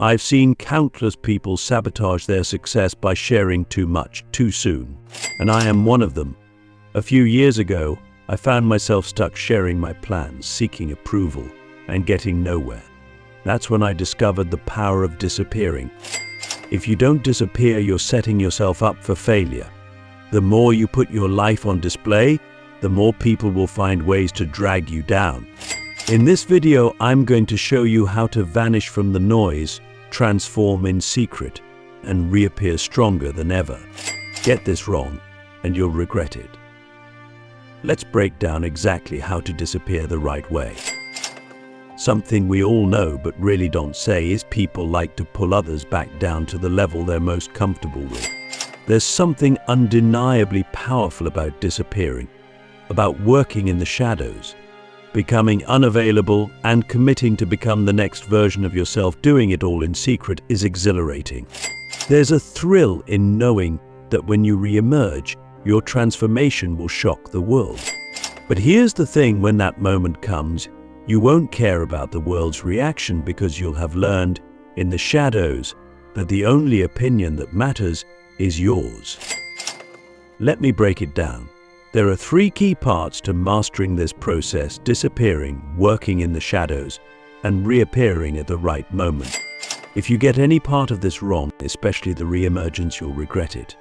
I've seen countless people sabotage their success by sharing too much, too soon. And I am one of them. A few years ago, I found myself stuck sharing my plans, seeking approval, and getting nowhere. That's when I discovered the power of disappearing. If you don't disappear, you're setting yourself up for failure. The more you put your life on display, the more people will find ways to drag you down. In this video, I'm going to show you how to vanish from the noise, transform in secret, and reappear stronger than ever. Get this wrong, and you'll regret it. Let's break down exactly how to disappear the right way. Something we all know but really don't say is people like to pull others back down to the level they're most comfortable with. There's something undeniably powerful about disappearing, about working in the shadows, becoming unavailable and committing to become the next version of yourself. Doing it all in secret is exhilarating. There's a thrill in knowing that when you re-emerge, your transformation will shock the world. But here's the thing, when that moment comes, you won't care about the world's reaction because you'll have learned in the shadows that the only opinion that matters is yours. Let me break it down. There are 3 key parts to mastering this process: disappearing, working in the shadows, and reappearing at the right moment. If you get any part of this wrong, especially the re-emergence, you'll regret it.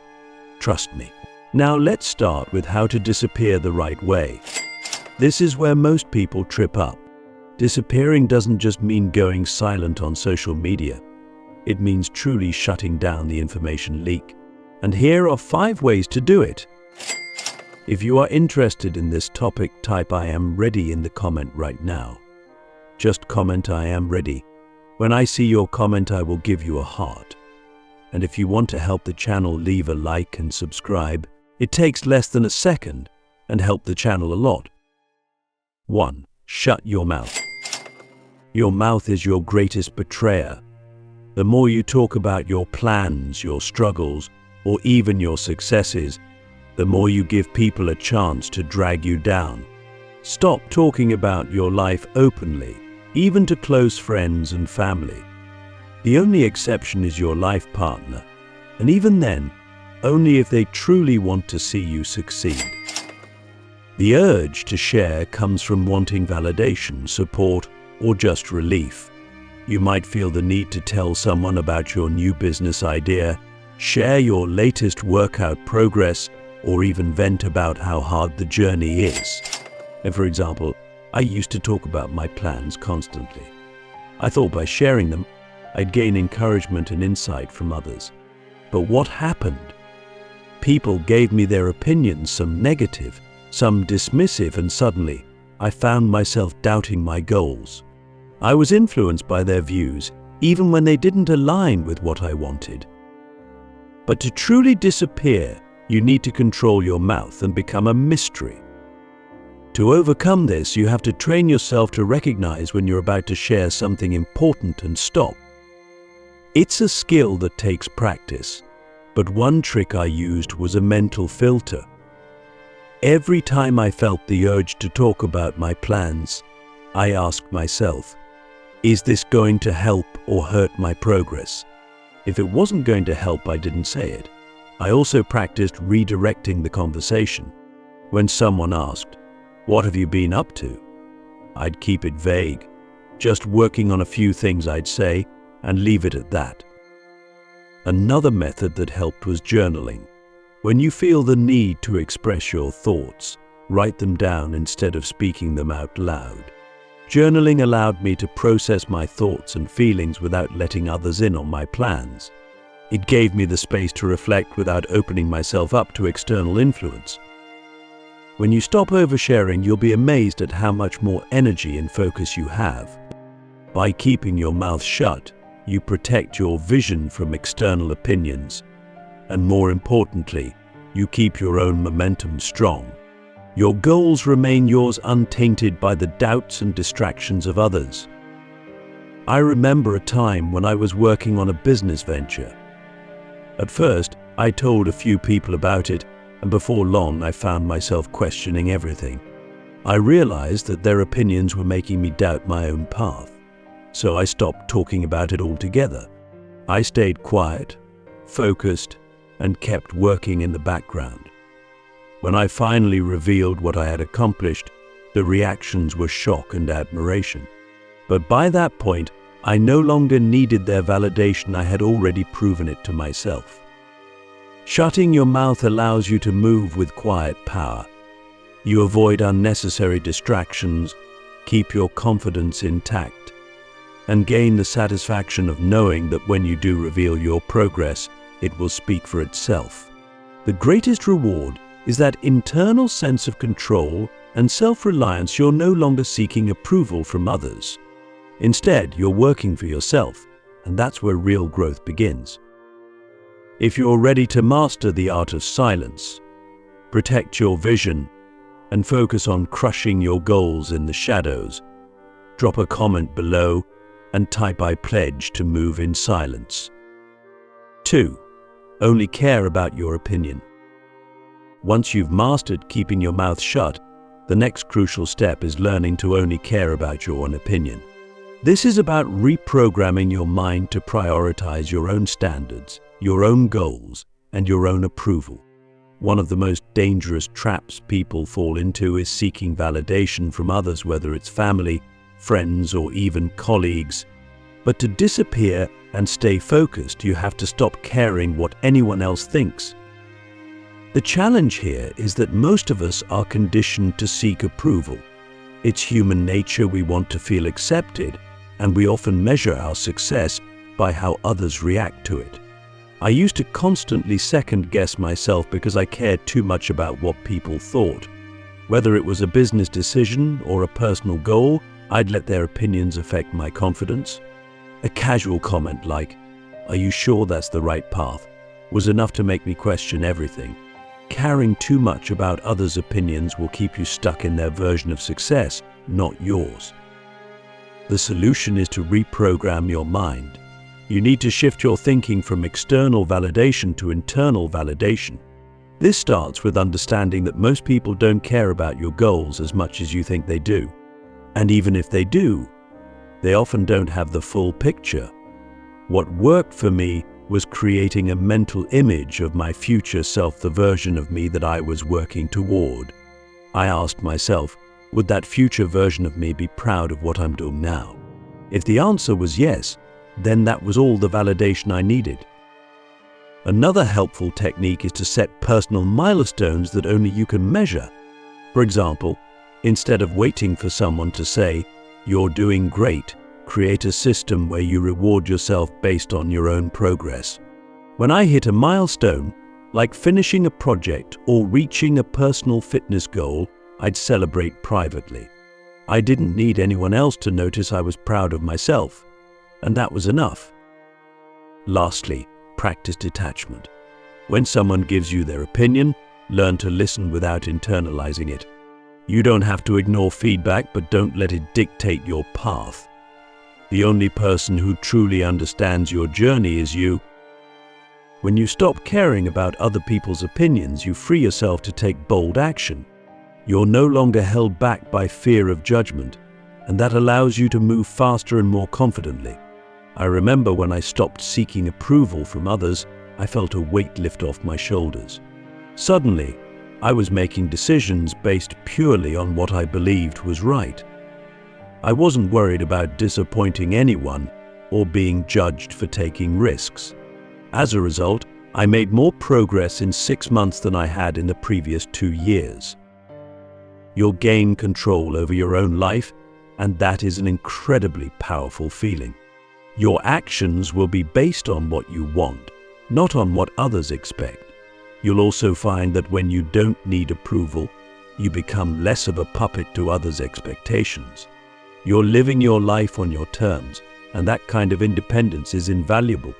Trust me. Now let's start with how to disappear the right way. This is where most people trip up. Disappearing doesn't just mean going silent on social media. It means truly shutting down the information leak. And here are 5 ways to do it. If you are interested in this topic, type "I am ready" in the comment right now. Just comment "I am ready." When I see your comment, I will give you a heart. And if you want to help the channel, leave a like and subscribe. It takes less than a second and help the channel a lot. 1. Shut your mouth. Your mouth is your greatest betrayer. The more you talk about your plans, your struggles, or even your successes, the more you give people a chance to drag you down. Stop talking about your life openly, even to close friends and family. The only exception is your life partner, and even then, only if they truly want to see you succeed. The urge to share comes from wanting validation, support, or just relief. You might feel the need to tell someone about your new business idea, share your latest workout progress, or even vent about how hard the journey is. And for example, I used to talk about my plans constantly. I thought by sharing them, I'd gain encouragement and insight from others. But what happened? People gave me their opinions, some negative, some dismissive, and suddenly I found myself doubting my goals. I was influenced by their views, even when they didn't align with what I wanted. But to truly disappear, you need to control your mouth and become a mystery. To overcome this, you have to train yourself to recognize when you're about to share something important and stop. It's a skill that takes practice, but one trick I used was a mental filter. Every time I felt the urge to talk about my plans, I asked myself, is this going to help or hurt my progress? If it wasn't going to help, I didn't say it. I also practiced redirecting the conversation. When someone asked, "What have you been up to?" I'd keep it vague, just working on a few things, I'd say, and leave it at that. Another method that helped was journaling. When you feel the need to express your thoughts, write them down instead of speaking them out loud. Journaling allowed me to process my thoughts and feelings without letting others in on my plans. It gave me the space to reflect without opening myself up to external influence. When you stop oversharing, you'll be amazed at how much more energy and focus you have. By keeping your mouth shut, you protect your vision from external opinions. And more importantly, you keep your own momentum strong. Your goals remain yours, untainted by the doubts and distractions of others. I remember a time when I was working on a business venture. At first, I told a few people about it, and before long I found myself questioning everything. I realized that their opinions were making me doubt my own path. so I stopped talking about it altogether. I stayed quiet, focused, and kept working in the background. When I finally revealed what I had accomplished, the reactions were shock and admiration. But by that point, I no longer needed their validation. I had already proven it to myself. Shutting your mouth allows you to move with quiet power. You avoid unnecessary distractions, keep your confidence intact, and gain the satisfaction of knowing that when you do reveal your progress, it will speak for itself. The greatest reward is that internal sense of control and self-reliance. You're no longer seeking approval from others. Instead, you're working for yourself, and that's where real growth begins. If you're ready to master the art of silence, protect your vision, and focus on crushing your goals in the shadows, drop a comment below and type "I pledge to move in silence." 2. Only care about your opinion. Once you've mastered keeping your mouth shut, the next crucial step is learning to only care about your own opinion. This is about reprogramming your mind to prioritize your own standards, your own goals, and your own approval. One of the most dangerous traps people fall into is seeking validation from others, whether it's family, friends, or even colleagues. But to disappear and stay focused, you have to stop caring what anyone else thinks. The challenge here is that most of us are conditioned to seek approval. It's human nature. We want to feel accepted, and we often measure our success by how others react to it. I used to constantly second-guess myself because I cared too much about what people thought. Whether it was a business decision or a personal goal, I'd let their opinions affect my confidence. A casual comment like, "Are you sure that's the right path?" was enough to make me question everything. Caring too much about others' opinions will keep you stuck in their version of success, not yours. The solution is to reprogram your mind. You need to shift your thinking from external validation to internal validation. This starts with understanding that most people don't care about your goals as much as you think they do. And even if they do, they often don't have the full picture. What worked for me was creating a mental image of my future self, the version of me that I was working toward. I asked myself, would that future version of me be proud of what I'm doing now? If the answer was yes, then that was all the validation I needed. Another helpful technique is to set personal milestones that only you can measure. For example, instead of waiting for someone to say, "You're doing great," create a system where you reward yourself based on your own progress. When I hit a milestone, like finishing a project or reaching a personal fitness goal, I'd celebrate privately. I didn't need anyone else to notice. I was proud of myself, and that was enough. Lastly, practice detachment. When someone gives you their opinion, learn to listen without internalizing it. You don't have to ignore feedback, but don't let it dictate your path. The only person who truly understands your journey is you. When you stop caring about other people's opinions, you free yourself to take bold action. You're no longer held back by fear of judgment, and that allows you to move faster and more confidently. I remember when I stopped seeking approval from others, I felt a weight lift off my shoulders. Suddenly, I was making decisions based purely on what I believed was right. I wasn't worried about disappointing anyone or being judged for taking risks. As a result, I made more progress in 6 months than I had in the previous 2 years. You'll gain control over your own life, and that is an incredibly powerful feeling. Your actions will be based on what you want, not on what others expect. You'll also find that when you don't need approval, you become less of a puppet to others' expectations. You're living your life on your terms, and that kind of independence is invaluable.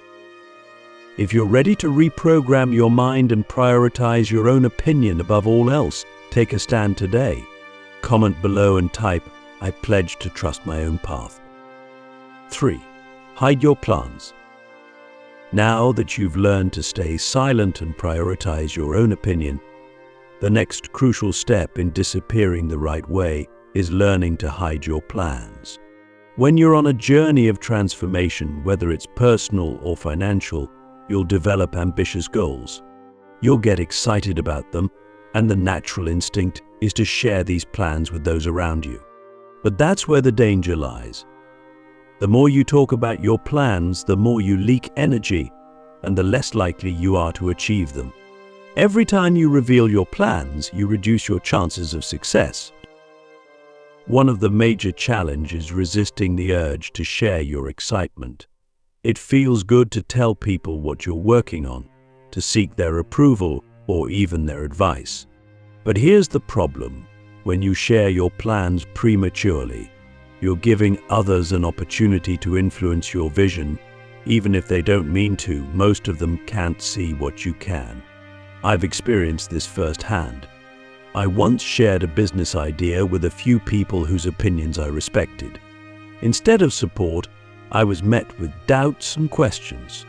If you're ready to reprogram your mind and prioritize your own opinion above all else, take a stand today. Comment below and type, "I pledge to trust my own path." 3. Hide your plans. Now that you've learned to stay silent and prioritize your own opinion, the next crucial step in disappearing the right way is learning to hide your plans. When you're on a journey of transformation, whether it's personal or financial, you'll develop ambitious goals. You'll get excited about them, and the natural instinct is to share these plans with those around you. But that's where the danger lies. The more you talk about your plans, the more you leak energy, and the less likely you are to achieve them. Every time you reveal your plans, you reduce your chances of success. One of the major challenges is resisting the urge to share your excitement. It feels good to tell people what you're working on, to seek their approval or even their advice. But here's the problem. When you share your plans prematurely, you're giving others an opportunity to influence your vision. Even if they don't mean to, most of them can't see what you can. I've experienced this firsthand. I once shared a business idea with a few people whose opinions I respected. Instead of support, I was met with doubts and questions.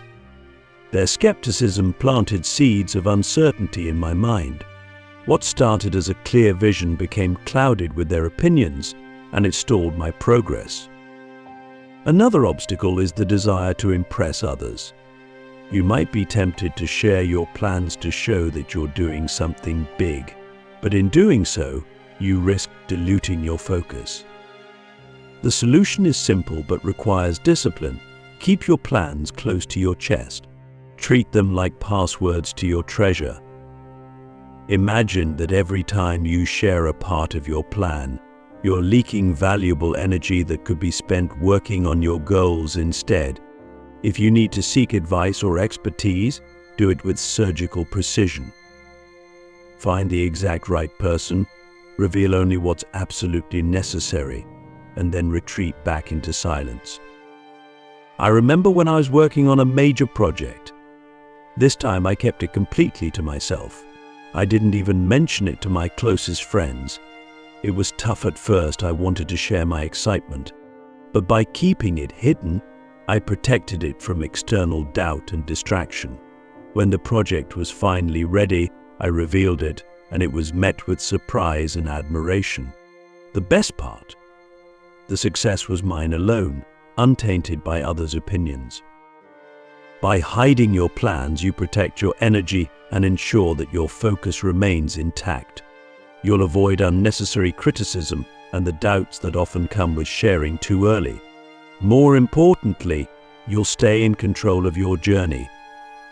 Their skepticism planted seeds of uncertainty in my mind. What started as a clear vision became clouded with their opinions, and it stalled my progress. Another obstacle is the desire to impress others. You might be tempted to share your plans to show that you're doing something big, but in doing so, you risk diluting your focus. The solution is simple but requires discipline. Keep your plans close to your chest. Treat them like passwords to your treasure. Imagine that every time you share a part of your plan, you're leaking valuable energy that could be spent working on your goals instead. If you need to seek advice or expertise, do it with surgical precision. Find the exact right person, reveal only what's absolutely necessary, and then retreat back into silence. I remember when I was working on a major project. This time I kept it completely to myself. I didn't even mention it to my closest friends. It was tough at first. I wanted to share my excitement, but by keeping it hidden, I protected it from external doubt and distraction. When the project was finally ready, I revealed it, and it was met with surprise and admiration. The best part? The success was mine alone, untainted by others' opinions. By hiding your plans, you protect your energy and ensure that your focus remains intact. You'll avoid unnecessary criticism and the doubts that often come with sharing too early. More importantly, you'll stay in control of your journey.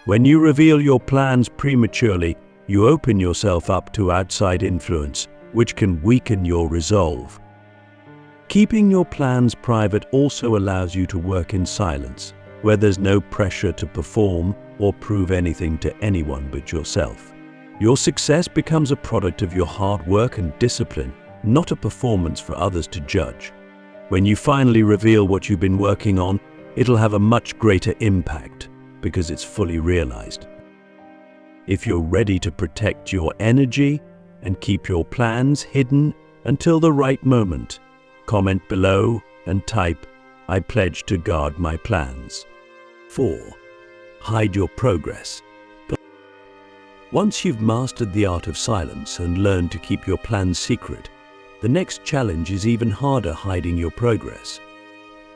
When you reveal your plans prematurely, you open yourself up to outside influence, which can weaken your resolve. Keeping your plans private also allows you to work in silence, where there's no pressure to perform or prove anything to anyone but yourself. Your success becomes a product of your hard work and discipline, not a performance for others to judge. When you finally reveal what you've been working on, it'll have a much greater impact because it's fully realized. If you're ready to protect your energy and keep your plans hidden until the right moment, comment below and type, "I pledge to guard my plans." 4. Hide your progress. Once you've mastered the art of silence and learned to keep your plans secret, the next challenge is even harder: hiding your progress.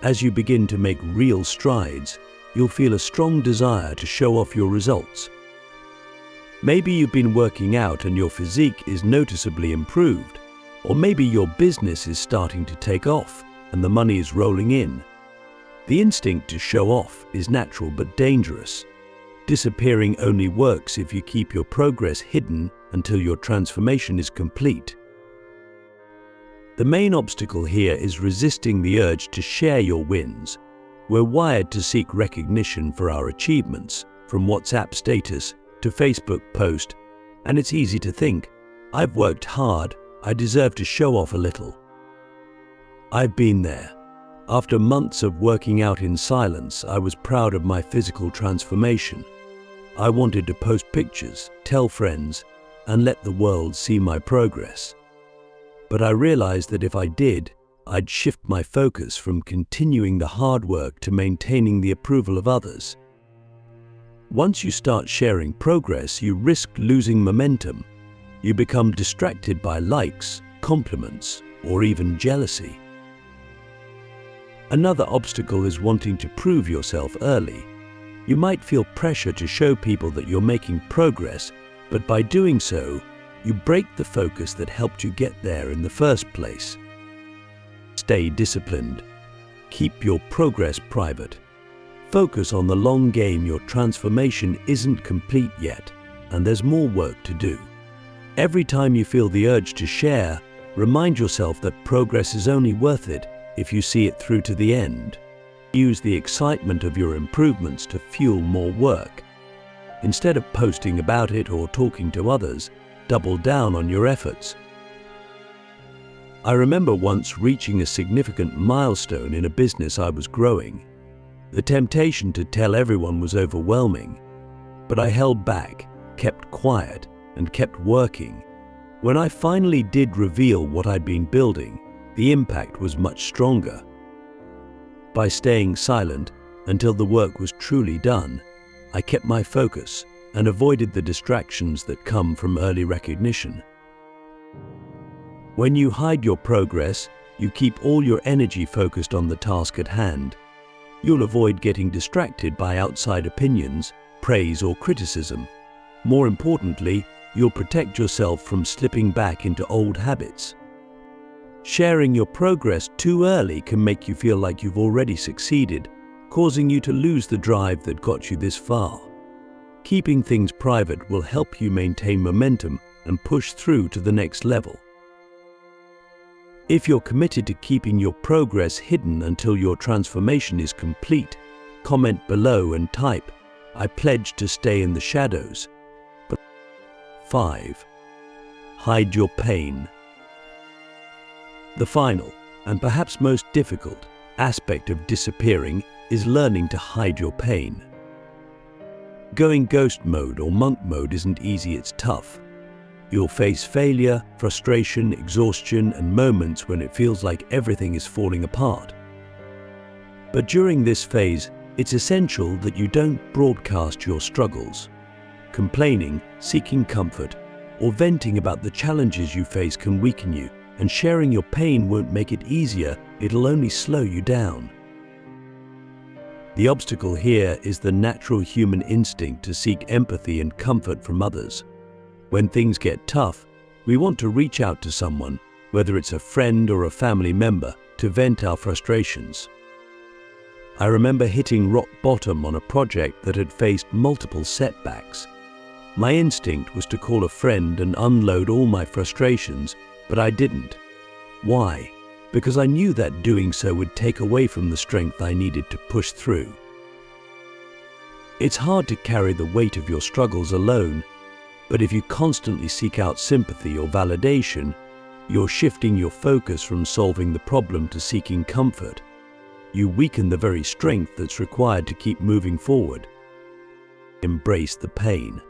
As you begin to make real strides, you'll feel a strong desire to show off your results. Maybe you've been working out and your physique is noticeably improved, or maybe your business is starting to take off and the money is rolling in. The instinct to show off is natural but dangerous. Disappearing only works if you keep your progress hidden until your transformation is complete. The main obstacle here is resisting the urge to share your wins. We're wired to seek recognition for our achievements, from WhatsApp status to Facebook post, and it's easy to think, "I've worked hard, I deserve to show off a little." I've been there. After months of working out in silence, I was proud of my physical transformation. I wanted to post pictures, tell friends, and let the world see my progress. But I realized that if I did, I'd shift my focus from continuing the hard work to maintaining the approval of others. Once you start sharing progress, you risk losing momentum. You become distracted by likes, compliments, or even jealousy. Another obstacle is wanting to prove yourself early. You might feel pressure to show people that you're making progress, but by doing so, you break the focus that helped you get there in the first place. Stay disciplined. Keep your progress private. Focus on the long game. Your transformation isn't complete yet, and there's more work to do. Every time you feel the urge to share, remind yourself that progress is only worth it if you see it through to the end. Use the excitement of your improvements to fuel more work. Instead of posting about it or talking to others, double down on your efforts. I remember once reaching a significant milestone in a business I was growing. The temptation to tell everyone was overwhelming, but I held back, kept quiet, and kept working. When I finally did reveal what I'd been building, the impact was much stronger. By staying silent until the work was truly done, I kept my focus and avoided the distractions that come from early recognition. When you hide your progress, you keep all your energy focused on the task at hand. You'll avoid getting distracted by outside opinions, praise, or criticism. More importantly, you'll protect yourself from slipping back into old habits. Sharing your progress too early can make you feel like you've already succeeded, causing you to lose the drive that got you this far. Keeping things private will help you maintain momentum and push through to the next level. If you're committed to keeping your progress hidden until your transformation is complete, comment below and type, "I pledge to stay in the shadows." 5. Hide your pain. The final, and perhaps most difficult, aspect of disappearing is learning to hide your pain. Going ghost mode or monk mode isn't easy, it's tough. You'll face failure, frustration, exhaustion, and moments when it feels like everything is falling apart. But during this phase, it's essential that you don't broadcast your struggles. Complaining, seeking comfort, or venting about the challenges you face can weaken you, and sharing your pain won't make it easier, it'll only slow you down. The obstacle here is the natural human instinct to seek empathy and comfort from others. When things get tough, we want to reach out to someone, whether it's a friend or a family member, to vent our frustrations. I remember hitting rock bottom on a project that had faced multiple setbacks. My instinct was to call a friend and unload all my frustrations, but I didn't. Why? Because I knew that doing so would take away from the strength I needed to push through. It's hard to carry the weight of your struggles alone, but if you constantly seek out sympathy or validation, you're shifting your focus from solving the problem to seeking comfort. You weaken the very strength that's required to keep moving forward. Embrace the pain.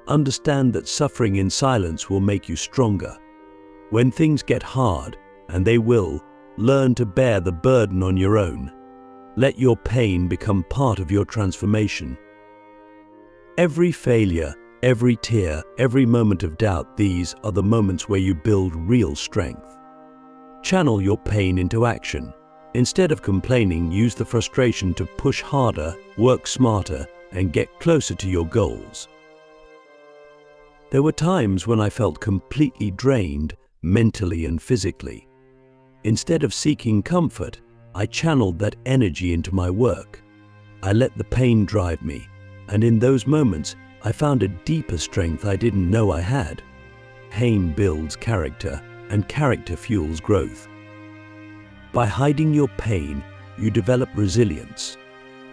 Understand that suffering in silence will make you stronger. When things get hard, and they will, learn to bear the burden on your own. Let your pain become part of your transformation. Every failure, every tear, every moment of doubt, these are the moments where you build real strength. Channel your pain into action. Instead of complaining, use the frustration to push harder, work smarter, and get closer to your goals. There were times when I felt completely drained, mentally and physically. Instead of seeking comfort, I channeled that energy into my work. I let the pain drive me, and in those moments, I found a deeper strength I didn't know I had. Pain builds character, and character fuels growth. By hiding your pain, you develop resilience.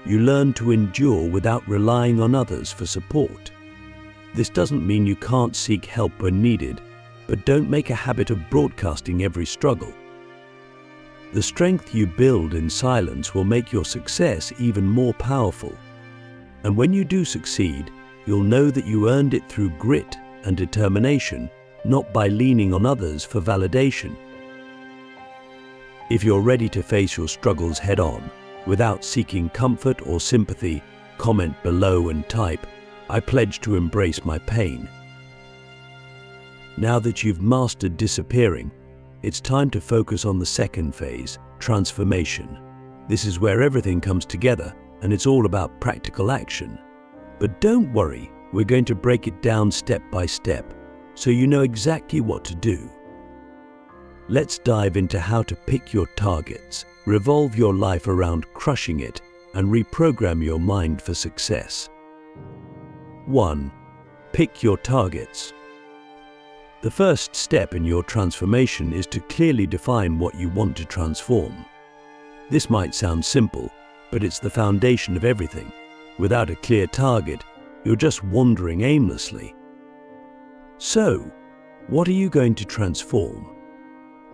You learn to endure without relying on others for support. This doesn't mean you can't seek help when needed, but don't make a habit of broadcasting every struggle. The strength you build in silence will make your success even more powerful. And when you do succeed, you'll know that you earned it through grit and determination, not by leaning on others for validation. If you're ready to face your struggles head-on, without seeking comfort or sympathy, comment below and type, "I pledge to embrace my pain." Now that you've mastered disappearing, it's time to focus on the second phase, transformation. This is where everything comes together, and it's all about practical action. But don't worry, we're going to break it down step by step, so you know exactly what to do. Let's dive into how to pick your targets, revolve your life around crushing it, and reprogram your mind for success. 1. Pick your targets. The first step in your transformation is to clearly define what you want to transform. This might sound simple, but it's the foundation of everything. Without a clear target, you're just wandering aimlessly. So, what are you going to transform?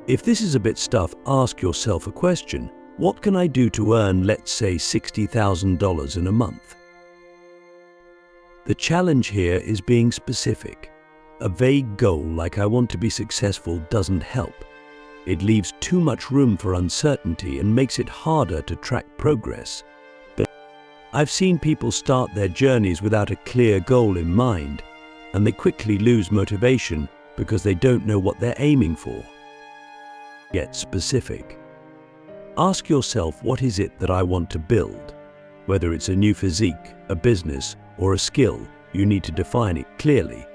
If this is a bit stuff, ask yourself a question. What can I do to earn, let's say, $60,000 in a month? The challenge here is being specific. A vague goal like "I want to be successful" doesn't help. It leaves too much room for uncertainty and makes it harder to track progress. But I've seen people start their journeys without a clear goal in mind, and they quickly lose motivation because they don't know what they're aiming for. Get specific. Ask yourself, what is it that I want to build? Whether it's a new physique, a business, or a skill, you need to define it clearly.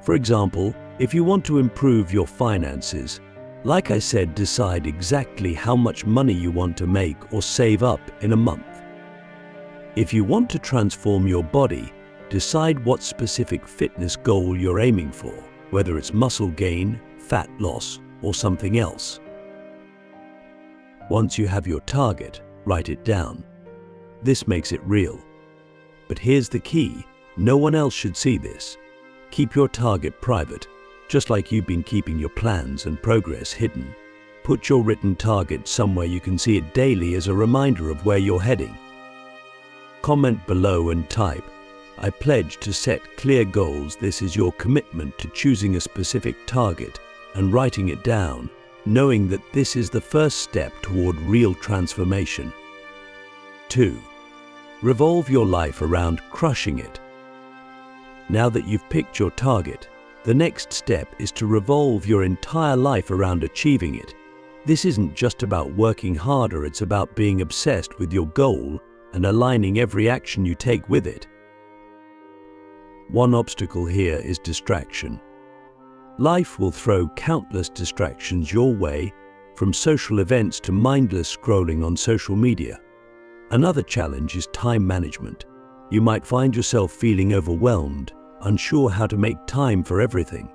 For example, if you want to improve your finances, like I said, decide exactly how much money you want to make or save up in a month. If you want to transform your body, decide what specific fitness goal you're aiming for, whether it's muscle gain, fat loss, or something else. Once you have your target, write it down. This makes it real. But here's the key: no one else should see this. Keep your target private, just like you've been keeping your plans and progress hidden. Put your written target somewhere you can see it daily as a reminder of where you're heading. Comment below and type, "I pledge to set clear goals." This is your commitment to choosing a specific target and writing it down, knowing that this is the first step toward real transformation. 2. Revolve your life around crushing it. Now that you've picked your target, the next step is to revolve your entire life around achieving it. This isn't just about working harder, it's about being obsessed with your goal and aligning every action you take with it. One obstacle here is distraction. Life will throw countless distractions your way, from social events to mindless scrolling on social media. Another challenge is time management. You might find yourself feeling overwhelmed, unsure how to make time for everything.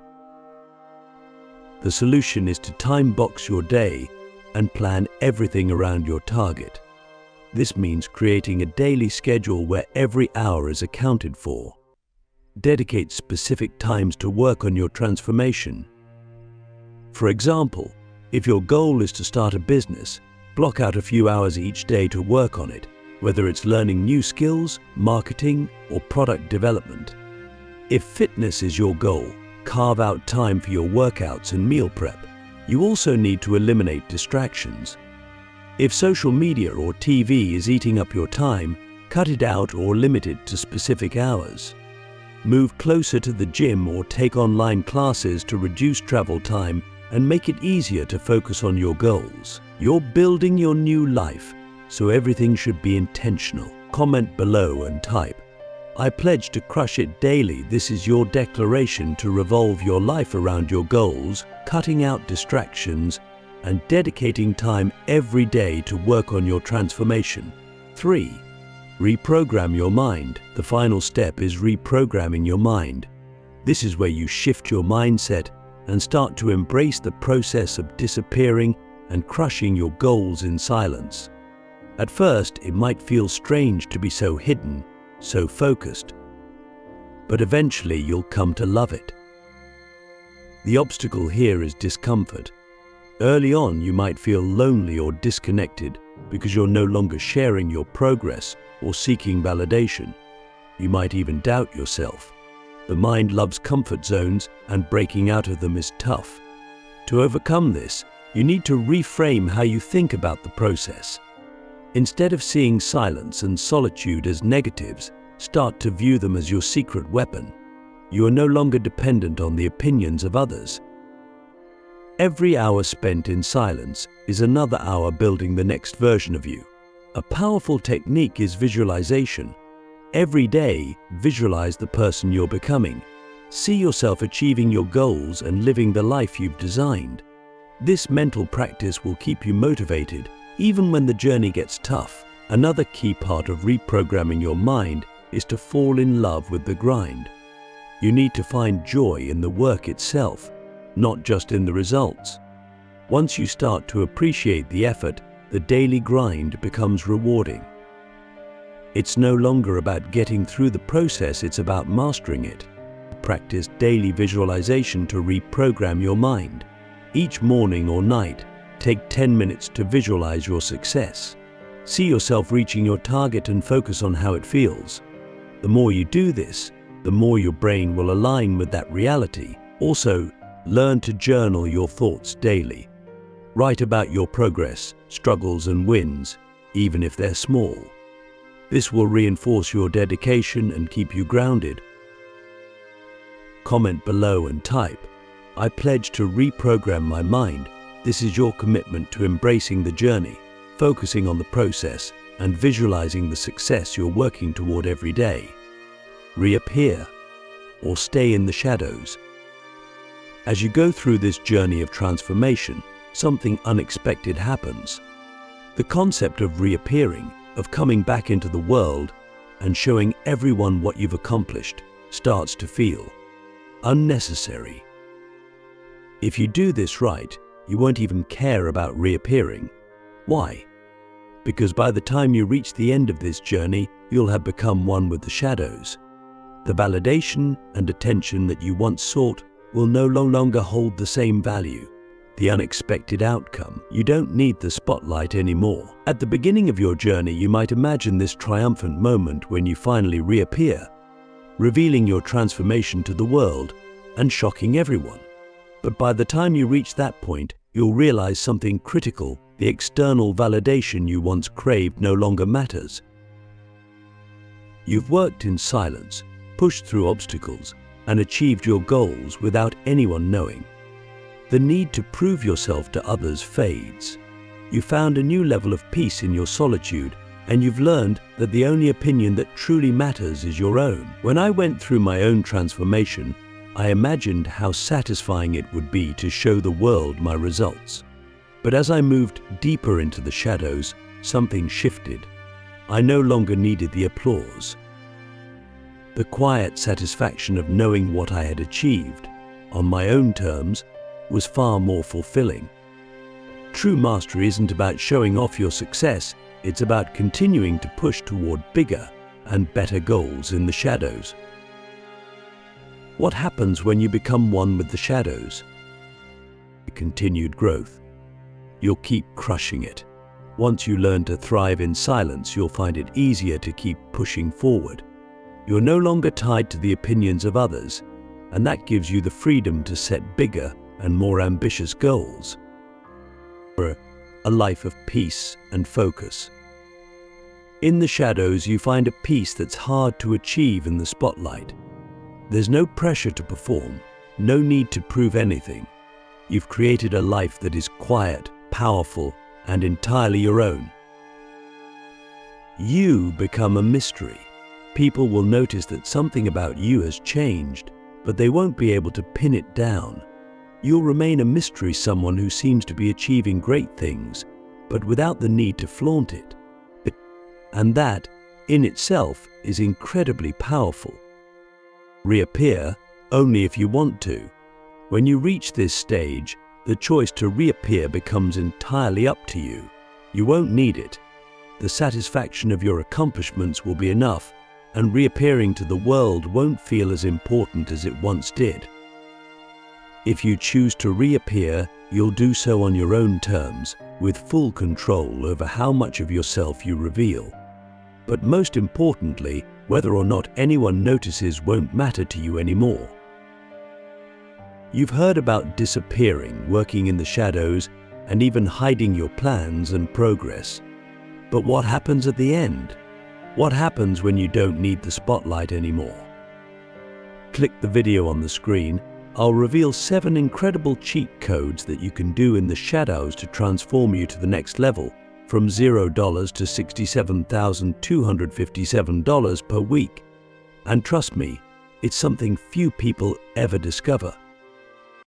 The solution is to time box your day and plan everything around your target. This means creating a daily schedule where every hour is accounted for. Dedicate specific times to work on your transformation. For example, if your goal is to start a business, block out a few hours each day to work on it, whether it's learning new skills, marketing, or product development. If fitness is your goal, carve out time for your workouts and meal prep. You also need to eliminate distractions. If social media or TV is eating up your time, cut it out or limit it to specific hours. Move closer to the gym or take online classes to reduce travel time and make it easier to focus on your goals. You're building your new life, so everything should be intentional. Comment below and type, "I pledge to crush it daily." This is your declaration to revolve your life around your goals, cutting out distractions, and dedicating time every day to work on your transformation. 3. Reprogram your mind. The final step is reprogramming your mind. This is where you shift your mindset and start to embrace the process of disappearing and crushing your goals in silence. At first, it might feel strange to be so hidden, so focused, but eventually you'll come to love it. The obstacle here is discomfort. Early on, you might feel lonely or disconnected because you're no longer sharing your progress or seeking validation. You might even doubt yourself. The mind loves comfort zones, and breaking out of them is tough. To overcome this, you need to reframe how you think about the process. Instead of seeing silence and solitude as negatives, start to view them as your secret weapon. You are no longer dependent on the opinions of others. Every hour spent in silence is another hour building the next version of you. A powerful technique is visualization. Every day, visualize the person you're becoming. See yourself achieving your goals and living the life you've designed. This mental practice will keep you motivated, even when the journey gets tough. Another key part of reprogramming your mind is to fall in love with the grind. You need to find joy in the work itself, not just in the results. Once you start to appreciate the effort, the daily grind becomes rewarding. It's no longer about getting through the process, it's about mastering it. Practice daily visualization to reprogram your mind. Each morning or night, take 10 minutes to visualize your success. See yourself reaching your target and focus on how it feels. The more you do this, the more your brain will align with that reality. Also, learn to journal your thoughts daily. Write about your progress, struggles and wins, even if they're small. This will reinforce your dedication and keep you grounded. Comment below and type, "I pledge to reprogram my mind." This is your commitment to embracing the journey, focusing on the process, and visualizing the success you're working toward every day. Reappear, or stay in the shadows. As you go through this journey of transformation, something unexpected happens. The concept of reappearing, of coming back into the world and showing everyone what you've accomplished, starts to feel unnecessary. If you do this right, you won't even care about reappearing. Why? Because by the time you reach the end of this journey, you'll have become one with the shadows. The validation and attention that you once sought will no longer hold the same value. The unexpected outcome, you don't need the spotlight anymore. At the beginning of your journey, you might imagine this triumphant moment when you finally reappear, revealing your transformation to the world and shocking everyone. But by the time you reach that point, you'll realize something critical. The external validation you once craved no longer matters. You've worked in silence, pushed through obstacles, and achieved your goals without anyone knowing. The need to prove yourself to others fades. You found a new level of peace in your solitude, and you've learned that the only opinion that truly matters is your own. When I went through my own transformation, I imagined how satisfying it would be to show the world my results. But as I moved deeper into the shadows, something shifted. I no longer needed the applause. The quiet satisfaction of knowing what I had achieved, on my own terms, was far more fulfilling. True mastery isn't about showing off your success, it's about continuing to push toward bigger and better goals in the shadows. What happens when you become one with the shadows? Continued growth. You'll keep crushing it. Once you learn to thrive in silence, you'll find it easier to keep pushing forward. You're no longer tied to the opinions of others, and that gives you the freedom to set bigger and more ambitious goals. A life of peace and focus. In the shadows, you find a peace that's hard to achieve in the spotlight. There's no pressure to perform, no need to prove anything. You've created a life that is quiet, powerful, and entirely your own. You become a mystery. People will notice that something about you has changed, but they won't be able to pin it down. You'll remain a mystery, someone who seems to be achieving great things, but without the need to flaunt it. And that, in itself, is incredibly powerful. Reappear only if you want to. When you reach this stage, the choice to reappear becomes entirely up to you. You won't need it. The satisfaction of your accomplishments will be enough, and reappearing to the world won't feel as important as it once did. If you choose to reappear, you'll do so on your own terms, with full control over how much of yourself you reveal. But most importantly, whether or not anyone notices won't matter to you anymore. You've heard about disappearing, working in the shadows, and even hiding your plans and progress. But what happens at the end? What happens when you don't need the spotlight anymore? Click the video on the screen. I'll reveal 7 incredible cheat codes that you can do in the shadows to transform you to the next level, from $0 to $67,257 per week. And trust me, it's something few people ever discover.